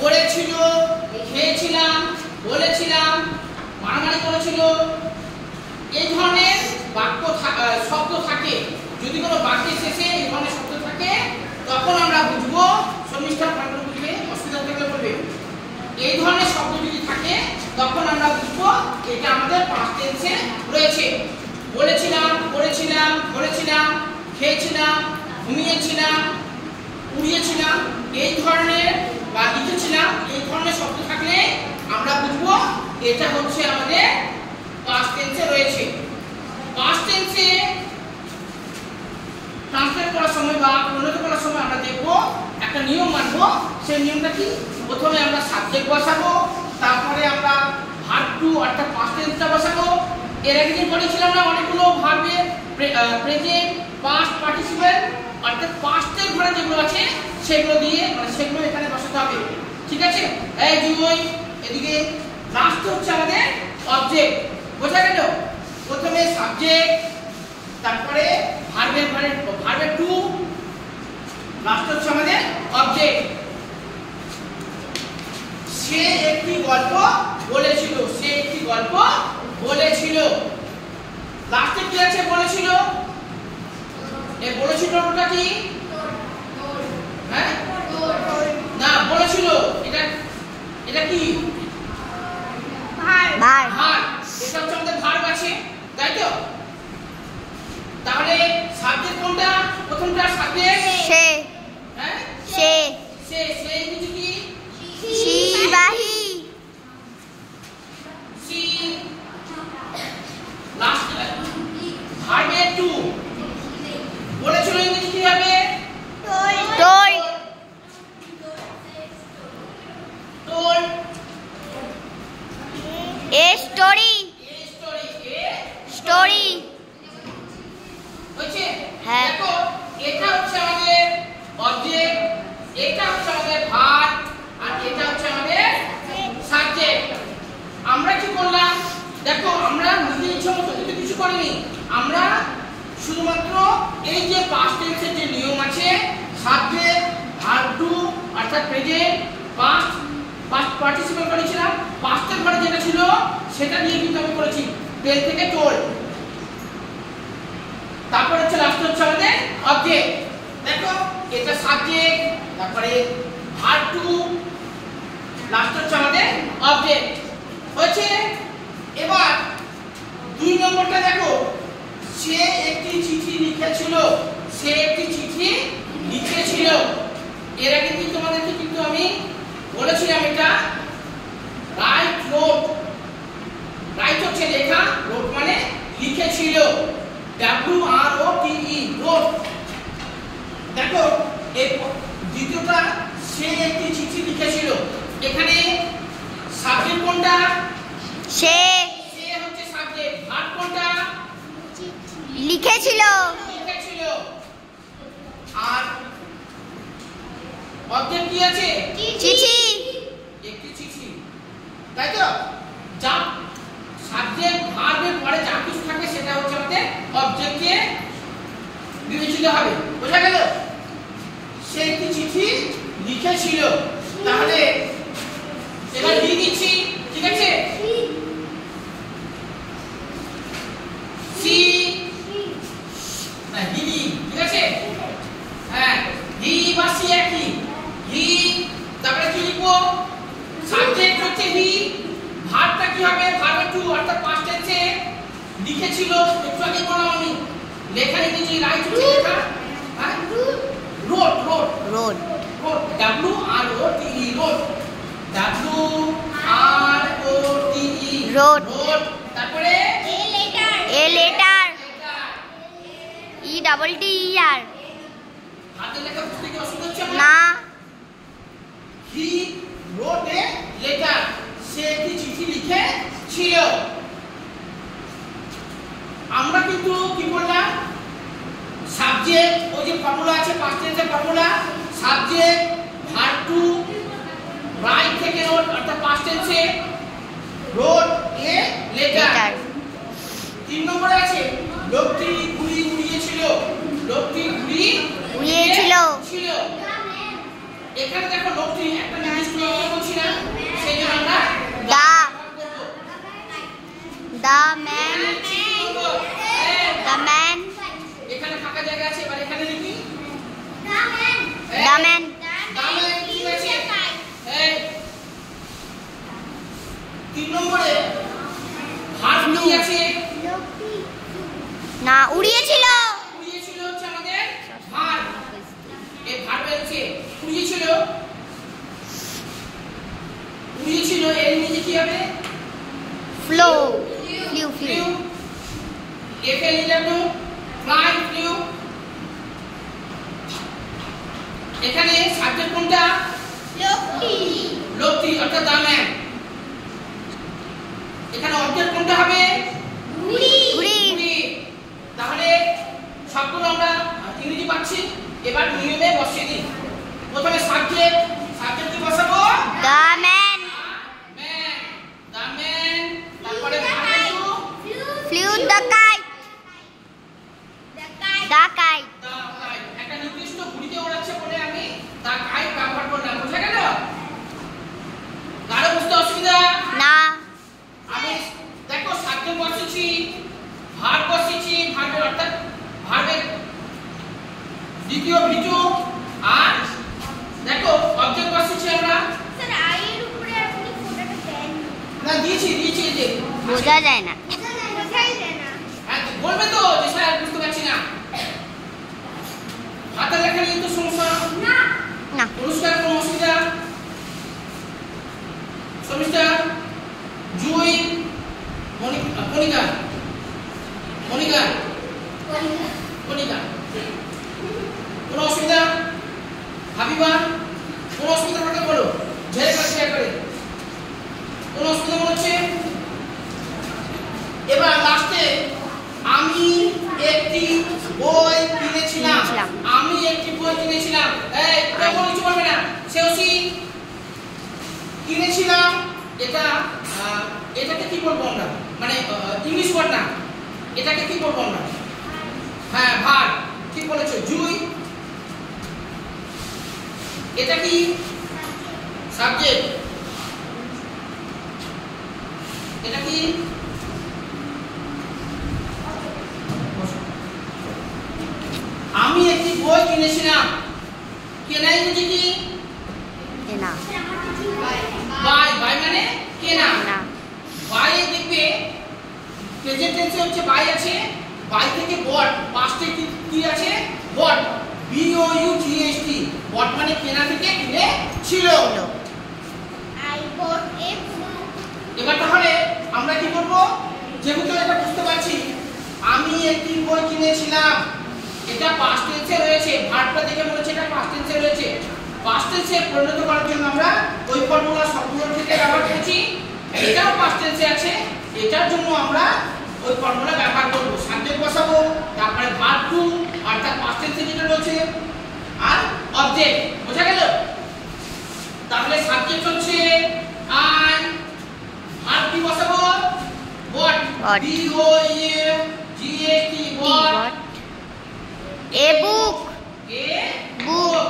পড়েছিল, খেয়েছিলাম, বলেছিলাম, মারামারি করেছিল, এই ধরনের বাক্য শব্দ থাকে। যদি কোনো বাক্যের শেষে এই ধরনের শব্দ থাকে তখন আমরা বুঝবো, শর্মিষ্ঠা ভালো বুঝবে, অসুবিধা থাকলে বলবে। এই ধরনের শব্দ যদি থাকে তখন আমরা বুঝবো এটা আমাদের পাস্ট টেন্সে রয়েছে। বলেছিলাম, পড়েছিলাম, ধরেছিলাম, খেয়েছিলাম, ঘুমিয়েছিলাম, উড়িয়েছিলাম, এই ধরনের বা লিখেছিলাম, এই ধরনের শব্দ থাকলে আমরা বুঝবো এটা হচ্ছে আমাদের পাস্ট টেন্সে রয়েছে। পাস্ট টেন্সে ট্রান্সলেট করার সময় বা পরিণত করার সময় আমরা দেখব একটা নিয়ম মানবো। সেই নিয়মটা কি? প্রথমে আমরা সাবজেক্ট বসাবো, তারপরে আমরা ভার্ব টু অর্থাৎ পাস্ট টেন্সটা বসাবো। এর আগে যে পড়েছিলাম না অনেকগুলো ভার্বের প্রেজেন্ট, পাস্ট পার্টিসিপেল অর্থাৎ পাস্টের ঘরে যেগুলো আছে সেগুলো দিয়ে সেগুলো এখানে বসাতে হবে। ঠিক আছে? এই দুই এদিকে লাস্ট হচ্ছে আমাদের অবজেক্ট। বোঝা গেল? প্রথমে সাবজেক্ট, তারপরে ভার্বের টু, লাস্ট হচ্ছে আমাদের অবজেক্ট। সে একটি গল্প বলেছিল, সে একটি গল্প বলেছিল। লাস্টে কি আছে? বলেছিল। এই বলেছিলটা কি? হ্যাঁ না, বলেছিল এটা কি? ভার্ব। এটা হচ্ছে আমাদের ভার্ব আছে, তাই তো? তাহলে সাবজেক্ট কোনটা? প্রথমটা সাবজেক্ট সে। হ্যাঁ সে। সে কিছু কি? শিবাহী। সি। লাস্ট ভার্বের টু। বলেছিল ইংলিশ কি হবে? told. told. a story. story. হচ্ছে? হ্যাঁ। দেখো এটা হচ্ছে আমাদের অবজেক্ট, এটা হচ্ছে আমাদের ভার্ব, আর এটা হচ্ছে আমাদের সাবজেক্ট। আমরা কি করলাম? দেখো আমরা নিজের ইচ্ছা মতো কিছু করিনি। আমরা শুধুমাত্র এই যে পাস্ট টেন্সের যে নিয়ম আছে, সাবজেক্ট, ভার্ব টু অর্থাৎ প্রেজেন্ট, পাস্ট পার্টিসিপেল করেছিলাম, পাস্টের ঘরে যেটা ছিল সেটা নিয়ে কিন্তু আমি করেছি টেল থেকে টোল। তারপর হচ্ছে লাস্ট হচ্ছে আমাদের অবজেক্ট। দেখো এটা সাবজেক্ট, তারপরে ভার্ব টু, লাস্ট হচ্ছে আমাদের অবজেক্ট। হয়েছে? এবার দুই নম্বরটা দেখো, সে একটি চিঠি লিখেছিল, সে একটি চিঠি লিখেছিল। এর আগে কিন্তু তোমাদেরকে কিন্তু আমি বলেছিলাম এটা রাইট রোট। রাইট হচ্ছে লেখা, রোট মানে লিখেছিল, WROTE রোট। দেখো এই দ্বিতীয়টা সে একটি চিঠি লিখেছিল। এখানে সাবজেক্ট কোনটা? সে। সে হচ্ছে সাবজেক্ট। ভার্ব কোনটা? লিখেছিল। লিখেছিল। আর অবজেক্ট কি আছে? চিঠি। একটি চিঠি, তাই তো? যা সাবজেক্ট ভার্বের পরে যা কিছু থাকে সেটা হচ্ছে আমাদের অবজেক্টে বিবেচিত হবে। বোঝা গেল? সে একটি চিঠি লিখেছিল। তাহলে এবার হি দিচ্ছি, ঠিক আছে? সি না হি, ঠিক আছে? হ্যাঁ, হি বা সি একই। হি, তারপরে কি লিখবো? সাবজেক্ট হচ্ছে হি, ভার্বটা কি হবে? ভার্ব টু অর্থাৎ পাস্ট টেন্সে লিখেছিল। একটু আগে বললাম আমি, লেখা লিখেছি, রাইট হচ্ছে লেখা। হ্যাঁ, wrote wrote road. Wrote, WROTE wrote, WROTE road. Wrote. তারপরে a letter. ETTER. হাতে লেখা বুঝতে কি অসুবিধা হচ্ছে? না। হি রোট এ লেটার, সে একটি চিঠি লিখেছিল। আমরা কিন্তু কি করলাম? সাবজেক্ট, ওই যে ফর্মুলা আছে পাস্ট টেন্সের formula, subject, verb two, write থেকে রোট অর্থাৎ পাস্ট টেন্সে রোট এ লেটার। 3 নম্বরে আছে লোকটি ঘুড়ি উড়িয়েছিল, লোকটি ঘুড়ি উড়িয়েছিল। এখানে দেখো লোকটি একটা নির্দিষ্ট করতে বলছি না, সেই জন্য আমরা দা করব। দা ম্যান দ্য ম্যান এখানে ফাঁকা জায়গা আছে, এবার এখানে লিখি দ্য ম্যান দামে কি আছে? এই 3 নম্বরে ভার্ব কি আছে? না উড়িয়েছিল উড়িয়েছিল হচ্ছে আমাদের ভার্ব। এই ভার্ব হচ্ছে উড়িয়েছিল। উড়িয়েছিল এর নিচে কি হবে? Flow flew flew flew. FLEW fly flew. এখানে সাবজেক্ট কোনটা? লোকটি অর্থাৎ দা ম্যান। এখানে অবজেক্ট কোনটা হবে? ঘুড়ি ঘুড়ি। তাহলে সবগুলো আমরা ইংরেজি পাচ্ছি। এবার নিয়মে বসিয়ে দিই। প্রথমে সাবজেক্ট কি বসাবো? The man man, the man. তারপরে verb flew the kite the kite the kite. একটা নির্দিষ্ট ঘুড়িতে ওড়াচ্ছে বলে আমি দা কাইট ব্যবহার করলাম। বুঝা গেল? কারো বুঝতে অসুবিধা? না আমি দেখো সাবজেক্ট বসেছি, ভার্ব বসেছি, ভার্বের অর্থাৎ ভার্বের দ্বিতীয় ভিজু, আর দেখো অবজেক্ট বসেছি আমরা। না দিয়েছি এই যে। বোঝা যায় না হ্যাঁ, বলবে তো যে স্যার বুঝতে পারছি না। হাতের লেখা নিয়ে তো সমস্যা না পুরস্কার কোনো অসুবিধা? শর্মিষ্ঠা, জুই, কণিকা কোনো অসুবিধা? হাবিবা কোনো অসুবিধা থাকলে বলো, ঝেড়ে শেয়ার করে। কোনো অসুবিধা মনে হচ্ছে? এবার লাস্টে আমি একটি বই কিনেছিলাম। আমি একটি বই কিনেছিলাম। এই কেউ কিছু বলবে না। সেওসি কিনেছিলাম। এটাকে কি বলবো আমরা? মানে ইংলিশ ওয়ার্ড না, এটাকে কি বলবো আমরা? হ্যাঁ ভার্ব। ঠিক বলেছো জুই। এটা কি? সাবজেক্ট। এটা কি? আমি একটি বই কিনেছিলাম। কেনা ইংরেজি কি? না বাই মানে কেনা। না বাই এ দেখবে প্রেজেন্ট টেন্সে হচ্ছে বাই আছে, বাই থেকে বট, পাস্টে কি আছে? বট। BOUGHT। বট মানে কেনা থেকে কিনে ছিল। এবার তাহলে আমরা কি করব? যেহেতু এটা বুঝতে পারছি আমি একটি বই কিনেছিলাম, এটা পাস্ট টেন্সে রয়েছে। ভার্বটা দেখে মনে হচ্ছে এটা পাস্ট টেন্সে রয়েছে। পাস্ট টেন্সে পরিণত করার জন্য আমরা ওই ফর্মুলা সবগুলোর ক্ষেত্রে ব্যবহার করেছি। এটাও পাস্ট টেন্সে আছে, এটার জন্য আমরা ওই ফর্মুলা ব্যবহার করব। সাবজেক্ট বসাবো, তারপরে ভার্ব টু অর্থাৎ পাস্ট টেন্সে যেটা রয়েছে, আর অবজেক্ট। বোঝা গেল? তাহলে সাবজেক্ট হচ্ছে আই, ভার্ব কি বসাবো? বট। BOUGHT বট। এ বুক বুক।